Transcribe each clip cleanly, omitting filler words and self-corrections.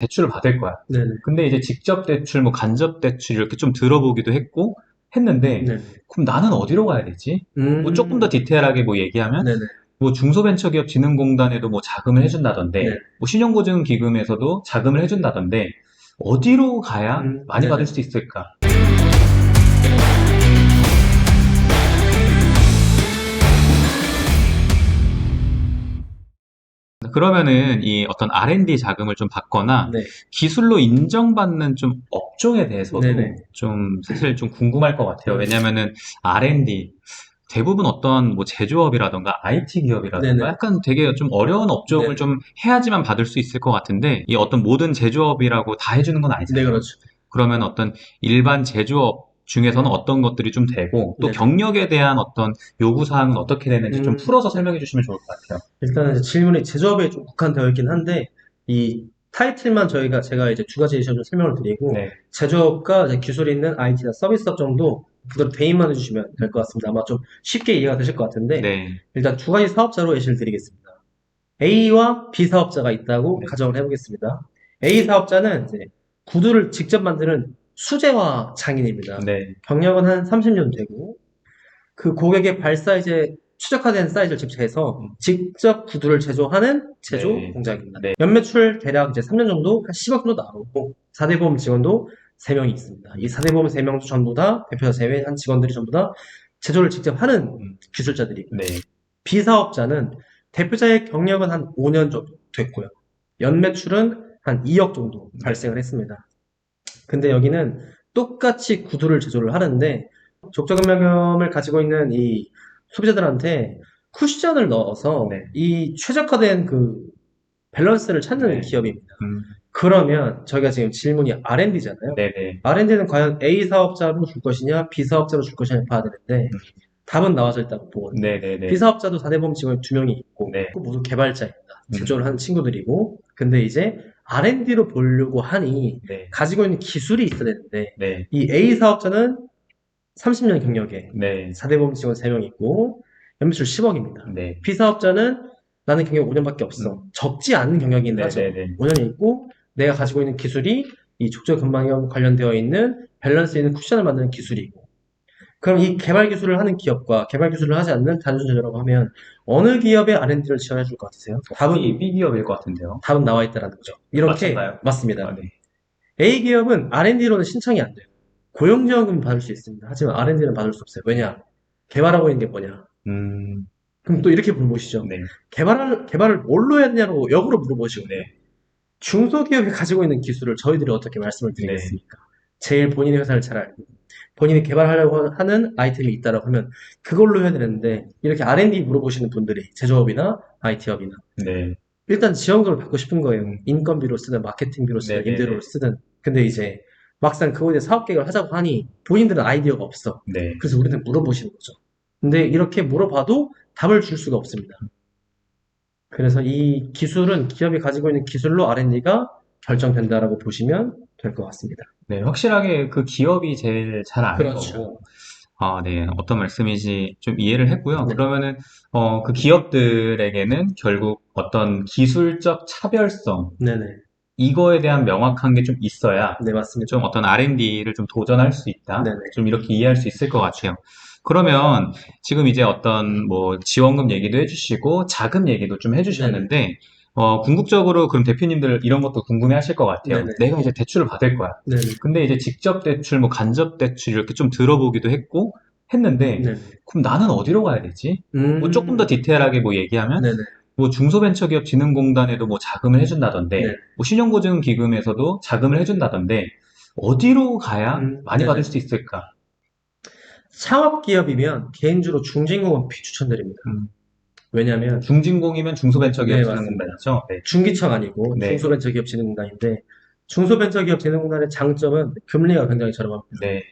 대출을 받을 거야. 네네. 근데 이제 직접 대출, 뭐 간접 대출 이렇게 좀 들어보기도 했고 했는데 네네. 그럼 나는 어디로 가야 되지? 뭐 조금 더 음, 디테일하게 뭐 얘기하면 네네. 뭐 중소벤처기업진흥공단에도 뭐 자금을 네. 해준다던데 뭐 신용보증기금에서도 자금을 해준다던데 어디로 가야 많이 받을 네네. 수 있을까? 그러면은 이 어떤 R&D 자금을 좀 받거나 네. 기술로 인정받는 좀 업종에 네네. 대해서도 좀 사실 좀 궁금할 것 같아요. 음, 왜냐면은 R&D 대부분 어떤 뭐 제조업이라던가 IT 기업이라던가 네네. 약간 되게 좀 어려운 업종을 네네. 좀 해야지만 받을 수 있을 것 같은데 이 어떤 모든 제조업이라고 다 해주는 건 네, 아니잖아요. 그렇죠. 그러면 어떤 일반 제조업 중에서는 어떤 것들이 좀 되고 또 네네. 경력에 대한 어떤 요구 사항은 어떻게 되는지 좀 음, 풀어서 설명해 주시면 좋을 것 같아요. 일단은 이제 질문이 제조업에 좀 국한되어 있긴 한데, 이 타이틀만 제가 이제 두 가지 좀 설명을 드리고, 네. 제조업과 이제 기술이 있는 IT나 서비스업 정도 그대로 대입만 해주시면 될 것 같습니다. 아마 좀 쉽게 이해가 되실 것 같은데, 네. 일단 두 가지 사업자로 예시를 드리겠습니다. A와 B 사업자가 있다고 네. 가정을 해보겠습니다. A 사업자는 이제 구두를 직접 만드는 수제화 장인입니다. 네. 경력은 한 30년 되고, 그 고객의 발 사이즈에 최적화된 사이즈를 집착해서 음, 직접 구두를 제조하는 제조 네. 공장입니다. 네. 연매출 대략 이제 3년 정도 한 10억 정도 나오고 4대 보험 직원도 3명이 있습니다. 이 4대 보험 3명도 전부 다 대표자 제외한 직원들이 전부 다 제조를 직접 하는 음, 기술자들이고 네. B사업자는 대표자의 경력은 한 5년 정도 됐고요. 연매출은 한 2억 정도 네. 발생을 했습니다. 근데 여기는 똑같이 구두를 제조를 하는데 족저근막염을 가지고 있는 이 소비자들한테 쿠션을 넣어서 네. 이 최적화된 그 밸런스를 찾는 네. 기업입니다. 음, 그러면 저희가 지금 질문이 R&D잖아요. 네네. R&D는 과연 A 사업자로 줄 것이냐, B 사업자로 줄 것이냐 봐야 되는데 답은 나와져 있다고 보거든요. B 네네네. 사업자도 4대보험 직원이 2명이 있고 네. 그 모두 개발자입니다. 음, 제조를 하는 친구들이고 근데 이제 R&D로 보려고 하니 네. 가지고 있는 기술이 있어야 되는데 네. 이 A 사업자는 30년 경력에 네. 4대보험 직원 3명 있고 연매출 10억입니다. 네. B 사업자는 나는 경력 5년밖에 없어. 음, 적지 않은 경력이긴 하죠. 네네네. 5년이 있고 내가 가지고 있는 기술이 이 족저근막염 관련되어 있는 밸런스 있는 쿠션을 만드는 기술이고 그럼 이 개발 기술을 하는 기업과 개발 기술을 하지 않는 단순 제조라고 하면 어느 기업의 R&D를 지원해 줄 것 같으세요? B 기업일 것 같은데요. 답은 나와 있다라는 거죠. 이렇게 맞췄나요? 아, 맞습니다. 네. A 기업은 R&D로는 신청이 안 돼요. 고용지원금 받을 수 있습니다. 하지만 R&D는 받을 수 없어요. 왜냐? 개발하고 있는 게 뭐냐? 음, 그럼 또 이렇게 물어보시죠. 네. 개발을 뭘로 해야 되냐고 역으로 물어보시거든요. 네. 중소기업이 가지고 있는 기술을 저희들이 어떻게 말씀을 네. 드리겠습니까? 제일 본인의 회사를 잘 알고 본인이 개발하려고 하는 아이템이 있다라고 하면 그걸로 해야 되는데 이렇게 R&D 물어보시는 분들이 제조업이나 IT업이나 네. 일단 지원금을 받고 싶은 거예요. 음, 인건비로 쓰든 마케팅비로 쓰든 임대료로 네네네. 쓰든 근데 이제 막상 그거에 대해 사업 계획을 하자고 하니 본인들은 아이디어가 없어. 네. 그래서 우리는 물어보시는 거죠. 근데 이렇게 물어봐도 답을 줄 수가 없습니다. 그래서 이 기술은 기업이 가지고 있는 기술로 R&D가 결정된다라고 보시면 될 것 같습니다. 네. 확실하게 그 기업이 제일 잘 아는 그렇죠. 거고, 아, 네. 어떤 말씀인지 좀 이해를 했고요. 네. 그러면은, 그 기업들에게는 결국 어떤 기술적 차별성, 네네. 이거에 대한 명확한 게 좀 있어야 네, 맞습니다. 좀 어떤 R&D를 좀 도전할 수 있다. 네네. 좀 이렇게 이해할 수 있을 것 그렇죠. 같아요. 그러면 지금 이제 어떤 뭐 지원금 얘기도 해주시고 자금 얘기도 좀 네네. 해주셨는데, 궁극적으로 그럼 대표님들 이런 것도 궁금해 하실 것 같아요. 네네. 내가 이제 대출을 받을 거야. 네네. 근데 이제 직접 대출, 뭐 간접 대출 이렇게 좀 들어보기도 했고 했는데, 네네. 그럼 나는 어디로 가야 되지? 뭐 조금 더 음, 디테일하게 뭐 얘기하면 네네. 뭐 중소벤처기업진흥공단에도 뭐 자금을 해준다던데, 네네. 뭐 신용보증기금에서도 자금을 해준다던데, 어디로 가야 많이 받을 네네. 수 있을까? 창업기업이면 개인주로 중진공은 비추천드립니다. 음, 왜냐면, 중진공이면 네, 맞습니다. 중소벤처기업진흥공단이죠? 네. 중기청 아니고 네. 중소벤처기업진흥공단인데, 중소벤처기업진흥공단의 장점은 금리가 굉장히 저렴합니다. 네.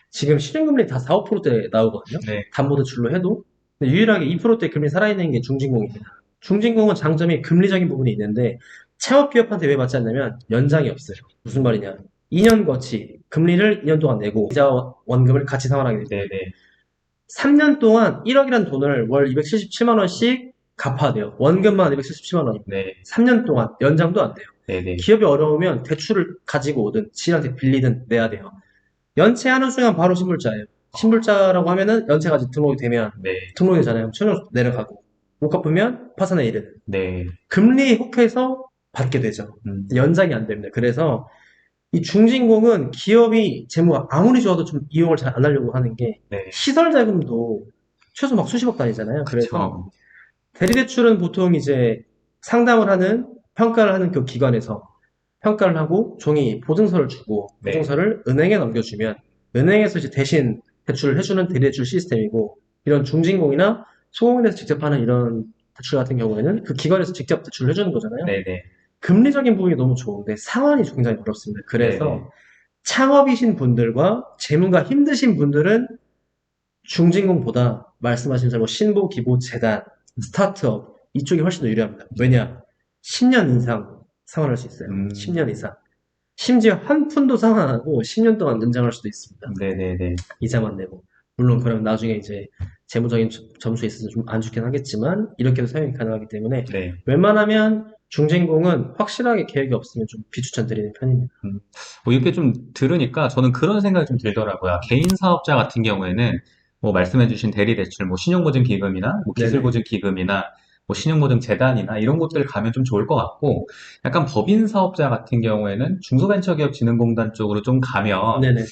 지금 실행금리 다 4, 5%대 나오거든요. 네. 담보대출로 해도. 근데 유일하게 2%대 금리 살아있는 게 중진공입니다. 중진공은 장점이 금리적인 부분이 있는데 창업기업한테 왜 받지 않냐면 연장이 없어요. 무슨 말이냐. 2년 거치 금리를 2년 동안 내고 이자 원금을 같이 상환하게 됩니다. 네. 네. 3년 동안 1억이라는 돈을 월 277만 원씩 갚아야 돼요. 원금만 277만 원입니다. 네. 3년 동안 연장도 안 돼요. 네네. 기업이 어려우면 대출을 가지고 오든 지인한테 빌리든 내야 돼요. 연체하는 순간 바로 신불자예요. 신불자라고 하면은 연체가 등록이 되면 네. 등록이잖아요. 최종 내려가고 못 갚으면 파산에 이르는 네. 금리에 혹해서 받게 되죠. 연장이 안 됩니다. 그래서 이 중진공은 기업이 재무가 아무리 좋아도 좀 이용을 잘 안 하려고 하는 게 네. 시설 자금도 최소 막 수십억 단위잖아요. 그래서 그쵸. 대리대출은 보통 이제 상담을 하는 평가를 하는 그 기관에서 평가를 하고 종이 보증서를 주고 네. 보증서를 은행에 넘겨주면 은행에서 이제 대신 대출을 해주는 대리대출 시스템이고 이런 중진공이나 소공인에서 직접 하는 이런 대출 같은 경우에는 그 기관에서 직접 대출을 해주는 거잖아요. 네네. 금리적인 부분이 너무 좋은데 상환이 굉장히 어렵습니다. 그래서 네네. 창업이신 분들과 재무가 힘드신 분들은 중진공보다 말씀하신 대로 신보, 기보, 재단, 스타트업 이쪽이 훨씬 더 유리합니다. 왜냐? 10년 이상 상환할 수 있어요. 10년 이상. 심지어 한 푼도 상환 안 하고 10년 동안 연장할 수도 있습니다. 네네네. 이자만 내고. 물론 그러면 나중에 이제 재무적인 점수에 있어서 좀 안 좋긴 하겠지만 이렇게도 사용이 가능하기 때문에 네. 웬만하면 중진공은 확실하게 계획이 없으면 좀 비추천드리는 편입니다. 뭐 이렇게 좀 들으니까 저는 그런 생각이 좀 들더라고요. 개인 사업자 같은 경우에는 뭐 말씀해주신 대리대출, 뭐 신용보증기금이나 뭐 네네. 기술보증기금이나 뭐 신용보증재단이나 이런 곳들 가면 좀 좋을 것 같고, 약간 법인 사업자 같은 경우에는 중소벤처기업진흥공단 쪽으로 좀 가면 네네.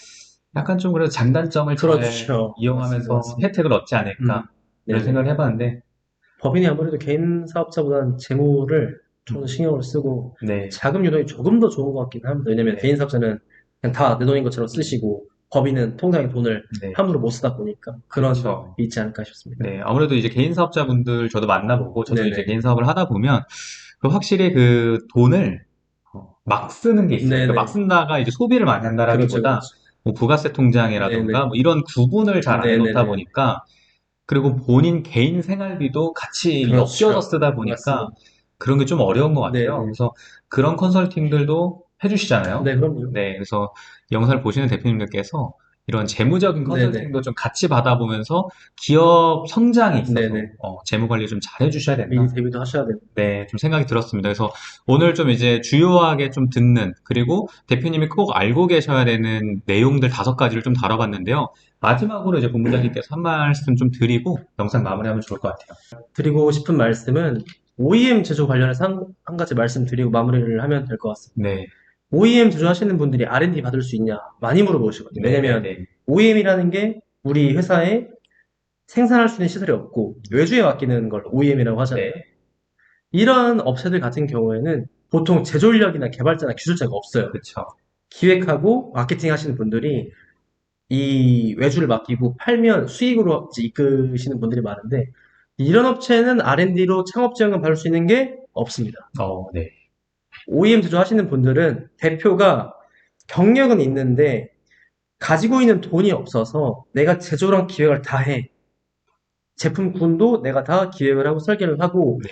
약간 좀 그래도 장단점을 잘 그렇죠. 이용하면서 맞습니다. 혜택을 얻지 않을까 이런 네네. 생각을 해봤는데, 법인이 아무래도 개인 사업자보다는 재무를 좀 더 신경을 쓰고 네, 자금 유동이 조금 더 좋은 것 같긴 합니다. 왜냐면 네. 개인 사업자는 그냥 다 내 돈인 것처럼 쓰시고 법인은 통장에 돈을 네. 함부로 못 쓰다 보니까 그런 점이 그렇죠. 있지 않을까 싶습니다. 네, 아무래도 이제 개인 사업자분들 저도 만나보고 저도 이제 네네. 개인 사업을 하다 보면 확실히 그 돈을 막 쓰는 게 있어요. 그러니까 막 네네. 쓴다가 이제 소비를 많이 그렇죠, 한다라기보다 그렇죠. 뭐 부가세 통장이라던가 네네. 뭐 이런 구분을 잘 안 해놓다 네네네. 보니까, 그리고 본인 개인 생활비도 같이 엮여서 그렇죠. 쓰다 보니까 맞습니다. 그런 게 좀 어려운 것 같아요. 네네. 그래서 그런 컨설팅들도 해주시잖아요. 네, 그럼요. 네, 그래서 영상을 보시는 대표님들께서 이런 재무적인 네네. 컨설팅도 좀 같이 받아보면서 기업 성장에 있어서 네네. 재무 관리 좀 잘 해주셔야 미리 된다. 대비도 하셔야 됩니다. 네, 좀 생각이 들었습니다. 그래서 오늘 좀 이제 주요하게 좀 듣는, 그리고 대표님이 꼭 알고 계셔야 되는 내용들 5가지를 좀 다뤄봤는데요. 마지막으로 이제 본부장님께서 한 말씀 좀 드리고 영상 마무리하면 좋을 것 같아요. 드리고 싶은 말씀은 OEM 제조 관련해서 한 가지 말씀드리고 마무리를 하면 될 것 같습니다. 네, OEM 제조하시는 분들이 R&D 받을 수 있냐 많이 물어보시거든요. 네, 네, 왜냐면 네, OEM이라는 게 우리 회사에 생산할 수 있는 시설이 없고 외주에 맡기는 걸 OEM이라고 하잖아요. 네, 이런 업체들 같은 경우에는 보통 제조 인력이나 개발자나 기술자가 없어요. 그쵸. 기획하고 마케팅 하시는 분들이 이 외주를 맡기고 팔면 수익으로 이제 이끄시는 분들이 많은데 이런 업체는 R&D로 창업 지원금 받을 수 있는 게 없습니다. 네, OEM 제조하시는 분들은 대표가 경력은 있는데 가지고 있는 돈이 없어서 내가 제조랑 기획을 다 해. 제품군도 내가 다 기획을 하고 설계를 하고 네,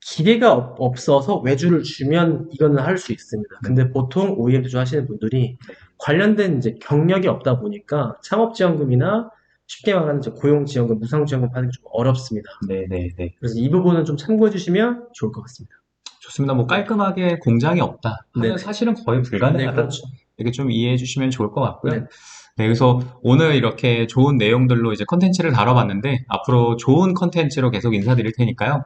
기계가 없어서 외주를 주면 이거는 할 수 있습니다. 근데 보통 OEM 제조하시는 분들이 관련된 이제 경력이 없다 보니까 창업지원금이나 쉽게 말하는 이제 고용지원금, 무상지원금 받는 게 좀 어렵습니다. 네, 네, 네. 그래서 이 부분은 좀 참고해 주시면 좋을 것 같습니다. 좋습니다. 뭐 깔끔하게 공장이 없다 하면 네네. 사실은 거의 네, 불가능하다. 그렇죠. 이렇게 좀 이해해 주시면 좋을 것 같고요. 네. 네, 그래서 오늘 이렇게 좋은 내용들로 이제 컨텐츠를 다뤄봤는데, 앞으로 좋은 컨텐츠로 계속 인사드릴 테니까요.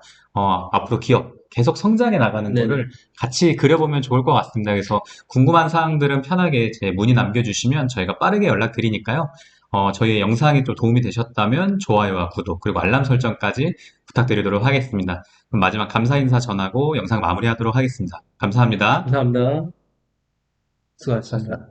앞으로 기업 계속 성장해 나가는 네네. 거를 같이 그려보면 좋을 것 같습니다. 그래서 궁금한 사항들은 편하게 제 문의 남겨주시면 저희가 빠르게 연락드리니까요. 저희의 영상이 또 도움이 되셨다면 좋아요와 구독, 그리고 알람 설정까지 부탁드리도록 하겠습니다. 그럼 마지막 감사 인사 전하고 영상 마무리하도록 하겠습니다. 감사합니다. 감사합니다. 수고하셨습니다.